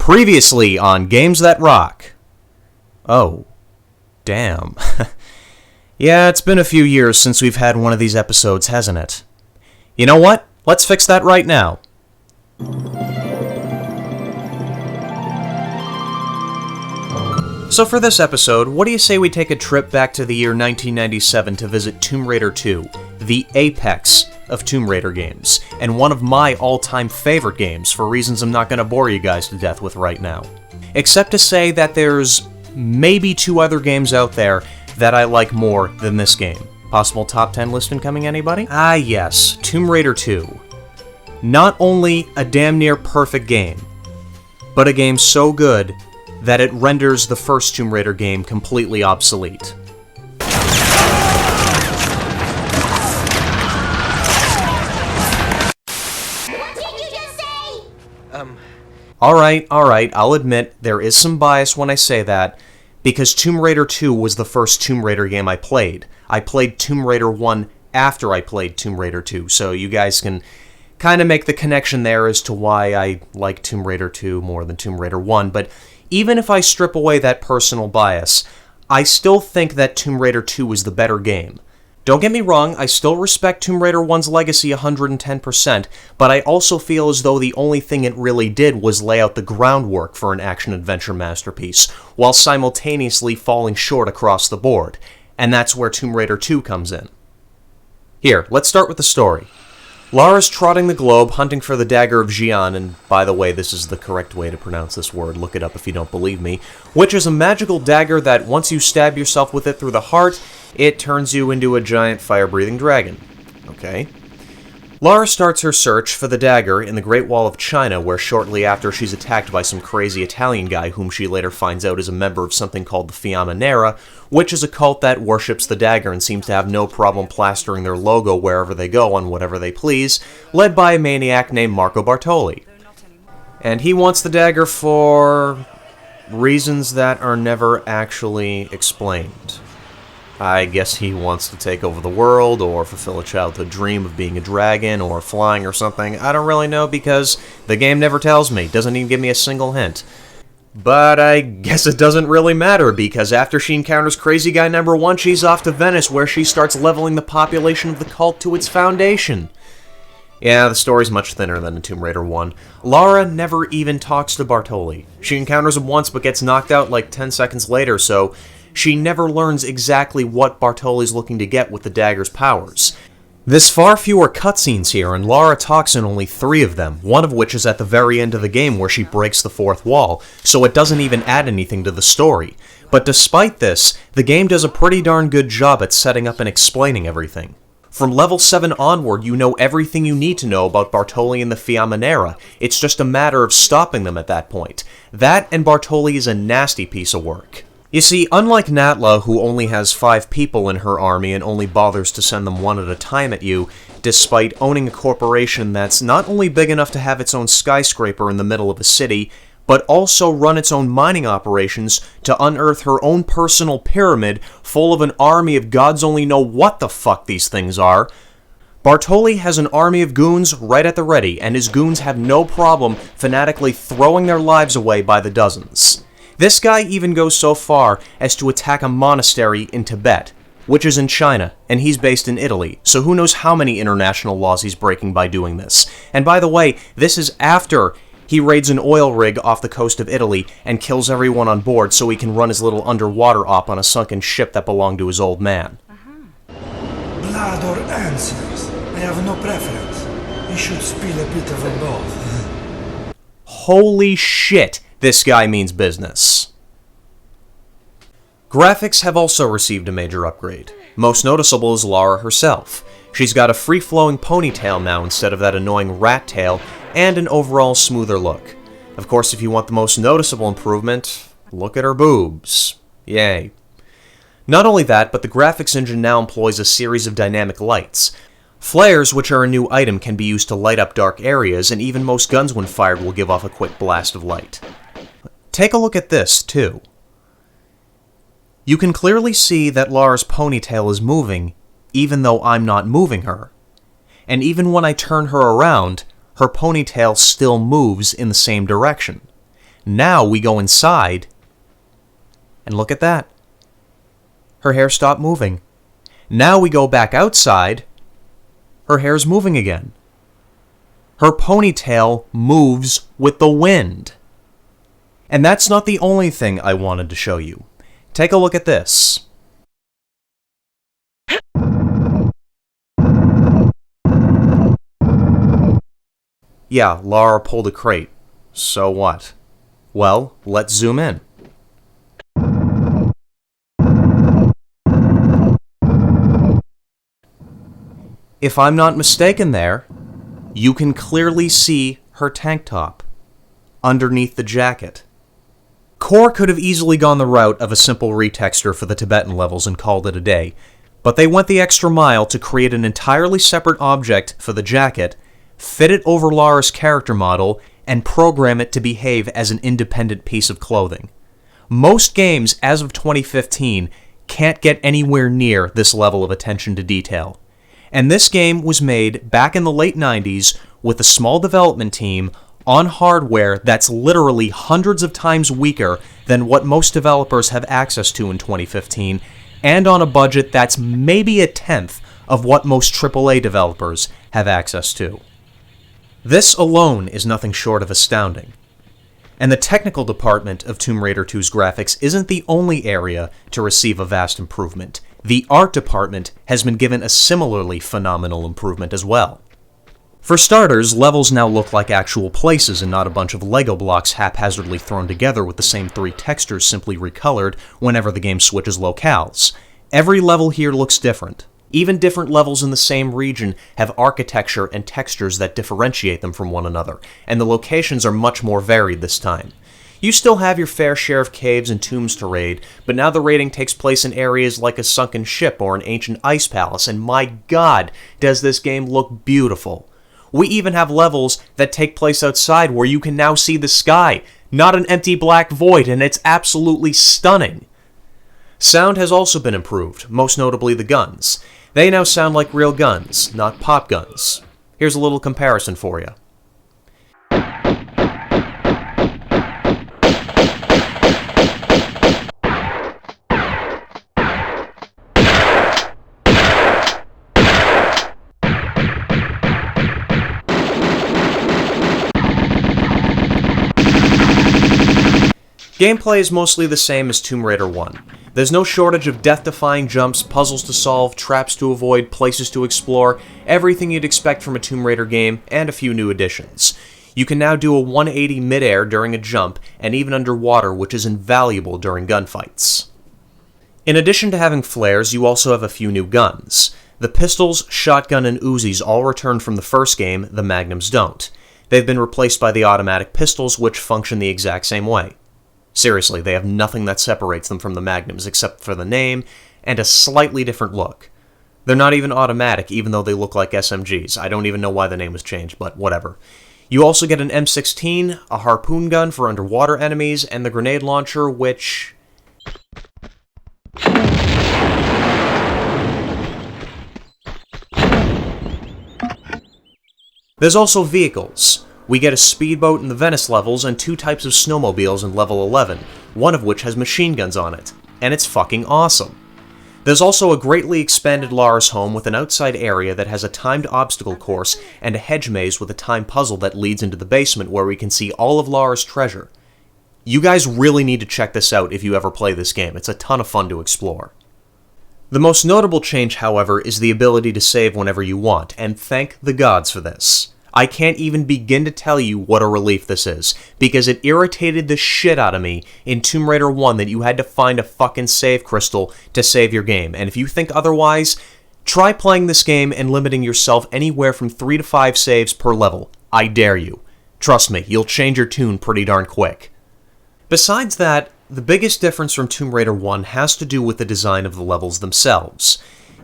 Previously on Games That Rock. Oh, damn. Yeah, it's been a few years since we've had one of these episodes, hasn't it? You know what? Let's fix that right now. So for this episode, what do you say we take a trip back to the year 1997 to visit Tomb Raider 2, the apex of Tomb Raider games, and one of my all-time favorite games for reasons I'm not going to bore you guys to death with right now. Except to say that there's maybe two other games out there that I like more than this game. Possible top 10 list incoming, anybody? Ah yes, Tomb Raider 2. Not only a damn near perfect game, but a game so good that it renders the first Tomb Raider game completely obsolete. What did you just say? Alright, I'll admit there is some bias when I say that, because Tomb Raider 2 was the first Tomb Raider game I played. I played Tomb Raider 1 after I played Tomb Raider 2, so you guys can kind of make the connection there as to why I like Tomb Raider 2 more than Tomb Raider 1, but even if I strip away that personal bias, I still think that Tomb Raider 2 is the better game. Don't get me wrong, I still respect Tomb Raider 1's legacy 110%, but I also feel as though the only thing it really did was lay out the groundwork for an action-adventure masterpiece, while simultaneously falling short across the board, and that's where Tomb Raider 2 comes in. Here, let's start with the story. Lara's trotting the globe, hunting for the Dagger of Xian, and by the way, this is the correct way to pronounce this word, look it up if you don't believe me, which is a magical dagger that once you stab yourself with it through the heart, it turns you into a giant fire-breathing dragon. Okay. Lara starts her search for the dagger in the Great Wall of China, where shortly after she's attacked by some crazy Italian guy whom she later finds out is a member of something called the Fiamma Nera, which is a cult that worships the dagger and seems to have no problem plastering their logo wherever they go on whatever they please, led by a maniac named Marco Bartoli. And he wants the dagger for reasons that are never actually explained. I guess he wants to take over the world, or fulfill a childhood dream of being a dragon, or flying or something. I don't really know because the game never tells me, doesn't even give me a single hint. But I guess it doesn't really matter, because after she encounters Crazy Guy number 1, she's off to Venice, where she starts leveling the population of the cult to its foundation. Yeah, the story's much thinner than in Tomb Raider 1. Lara never even talks to Bartoli. She encounters him once but gets knocked out like 10 seconds later, so she never learns exactly what Bartoli's looking to get with the dagger's powers. There's far fewer cutscenes here, and Lara talks in only 3 of them, one of which is at the very end of the game where she breaks the 4th wall, so it doesn't even add anything to the story. But despite this, the game does a pretty darn good job at setting up and explaining everything. From level 7 onward, you know everything you need to know about Bartoli and the Fiamma Nera. It's just a matter of stopping them at that point. That and Bartoli is a nasty piece of work. You see, unlike Natla, who only has 5 people in her army and only bothers to send them one at a time at you, despite owning a corporation that's not only big enough to have its own skyscraper in the middle of a city, but also run its own mining operations to unearth her own personal pyramid full of an army of gods only know what the fuck these things are, Bartoli has an army of goons right at the ready, and his goons have no problem fanatically throwing their lives away by the dozens. This guy even goes so far as to attack a monastery in Tibet, which is in China, and he's based in Italy, so who knows how many international laws he's breaking by doing this. And by the way, this is after he raids an oil rig off the coast of Italy and kills everyone on board so he can run his little underwater op on a sunken ship that belonged to his old man. Blood or answers? I have no preference. You should spill a bit of them both. Holy shit! This guy means business. Graphics have also received a major upgrade. Most noticeable is Lara herself. She's got a free-flowing ponytail now instead of that annoying rat tail, and an overall smoother look. Of course, if you want the most noticeable improvement, look at her boobs. Yay. Not only that, but the graphics engine now employs a series of dynamic lights. Flares, which are a new item, can be used to light up dark areas, and even most guns when fired will give off a quick blast of light. Take a look at this, too. You can clearly see that Lara's ponytail is moving, even though I'm not moving her. And even when I turn her around, her ponytail still moves in the same direction. Now we go inside, and look at that. Her hair stopped moving. Now we go back outside, her hair's moving again. Her ponytail moves with the wind. And that's not the only thing I wanted to show you. Take a look at this. Yeah, Lara pulled a crate. So what? Well, let's zoom in. If I'm not mistaken there, you can clearly see her tank top underneath the jacket. Core could have easily gone the route of a simple retexture for the Tibetan levels and called it a day, but they went the extra mile to create an entirely separate object for the jacket, fit it over Lara's character model, and program it to behave as an independent piece of clothing. Most games, as of 2015, can't get anywhere near this level of attention to detail. And this game was made back in the late 90s with a small development team on hardware that's literally hundreds of times weaker than what most developers have access to in 2015, and on a budget that's maybe a tenth of what most AAA developers have access to. This alone is nothing short of astounding. And the technical department of Tomb Raider 2's graphics isn't the only area to receive a vast improvement. The art department has been given a similarly phenomenal improvement as well. For starters, levels now look like actual places and not a bunch of Lego blocks haphazardly thrown together with the same 3 textures simply recolored whenever the game switches locales. Every level here looks different. Even different levels in the same region have architecture and textures that differentiate them from one another, and the locations are much more varied this time. You still have your fair share of caves and tombs to raid, but now the raiding takes place in areas like a sunken ship or an ancient ice palace, and my god, does this game look beautiful. We even have levels that take place outside where you can now see the sky, not an empty black void, and it's absolutely stunning. Sound has also been improved, most notably the guns. They now sound like real guns, not pop guns. Here's a little comparison for you. Gameplay is mostly the same as Tomb Raider 1. There's no shortage of death-defying jumps, puzzles to solve, traps to avoid, places to explore, everything you'd expect from a Tomb Raider game, and a few new additions. You can now do a 180 mid-air during a jump, and even underwater, which is invaluable during gunfights. In addition to having flares, you also have a few new guns. The pistols, shotgun, and Uzis all return from the first game, the Magnums don't. They've been replaced by the automatic pistols, which function the exact same way. Seriously, they have nothing that separates them from the Magnums except for the name and a slightly different look. They're not even automatic, even though they look like SMGs. I don't even know why the name was changed, but whatever. You also get an M16, a harpoon gun for underwater enemies, and the grenade launcher, which... There's also vehicles. We get a speedboat in the Venice levels and 2 types of snowmobiles in level 11, one of which has machine guns on it, and it's fucking awesome. There's also a greatly expanded Lara's home with an outside area that has a timed obstacle course and a hedge maze with a timed puzzle that leads into the basement where we can see all of Lara's treasure. You guys really need to check this out if you ever play this game. It's a ton of fun to explore. The most notable change, however, is the ability to save whenever you want, and thank the gods for this. I can't even begin to tell you what a relief this is, because it irritated the shit out of me in Tomb Raider 1 that you had to find a fucking save crystal to save your game, and if you think otherwise, try playing this game and limiting yourself anywhere from 3 to 5 saves per level. I dare you. Trust me, you'll change your tune pretty darn quick. Besides that, the biggest difference from Tomb Raider 1 has to do with the design of the levels themselves.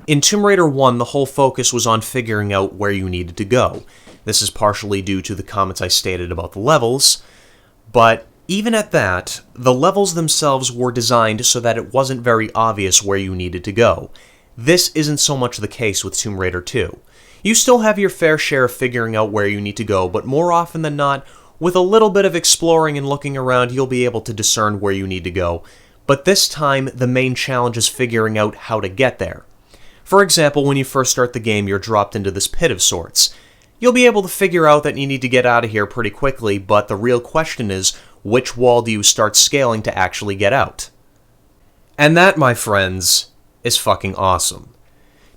In Tomb Raider 1, the whole focus was on figuring out where you needed to go. This is partially due to the comments I stated about the levels, but even at that, the levels themselves were designed so that it wasn't very obvious where you needed to go. This isn't so much the case with Tomb Raider 2. You still have your fair share of figuring out where you need to go, but more often than not, With a little bit of exploring and looking around, you'll be able to discern where you need to go, but this time the main challenge is figuring out how to get there. For example, when you first start the game, you're dropped into this pit of sorts. You'll be able to figure out that you need to get out of here pretty quickly, but the real question is, which wall do you start scaling to actually get out? And that, my friends, is fucking awesome.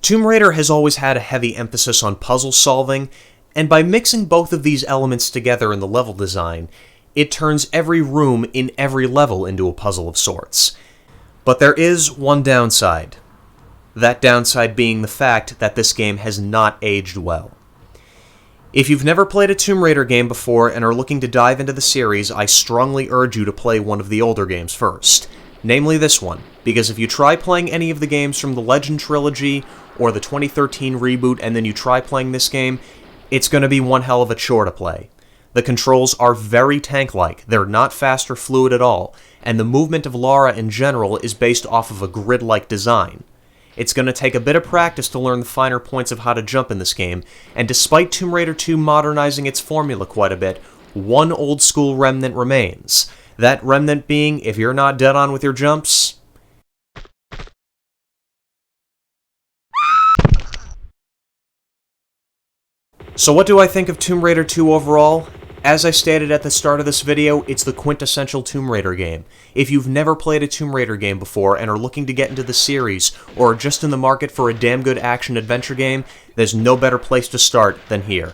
Tomb Raider has always had a heavy emphasis on puzzle solving, and by mixing both of these elements together in the level design, it turns every room in every level into a puzzle of sorts. But there is one downside. That downside being the fact that this game has not aged well. If you've never played a Tomb Raider game before and are looking to dive into the series, I strongly urge you to play one of the older games first. Namely this one, because if you try playing any of the games from the Legend trilogy or the 2013 reboot and then you try playing this game, it's going to be one hell of a chore to play. The controls are very tank-like, they're not fast or fluid at all, and the movement of Lara in general is based off of a grid-like design. It's going to take a bit of practice to learn the finer points of how to jump in this game, and despite Tomb Raider 2 modernizing its formula quite a bit, one old-school remnant remains. That remnant being, if you're not dead on with your jumps... So what do I think of Tomb Raider 2 overall? As I stated at the start of this video, it's the quintessential Tomb Raider game. If you've never played a Tomb Raider game before and are looking to get into the series, or are just in the market for a damn good action-adventure game, there's no better place to start than here.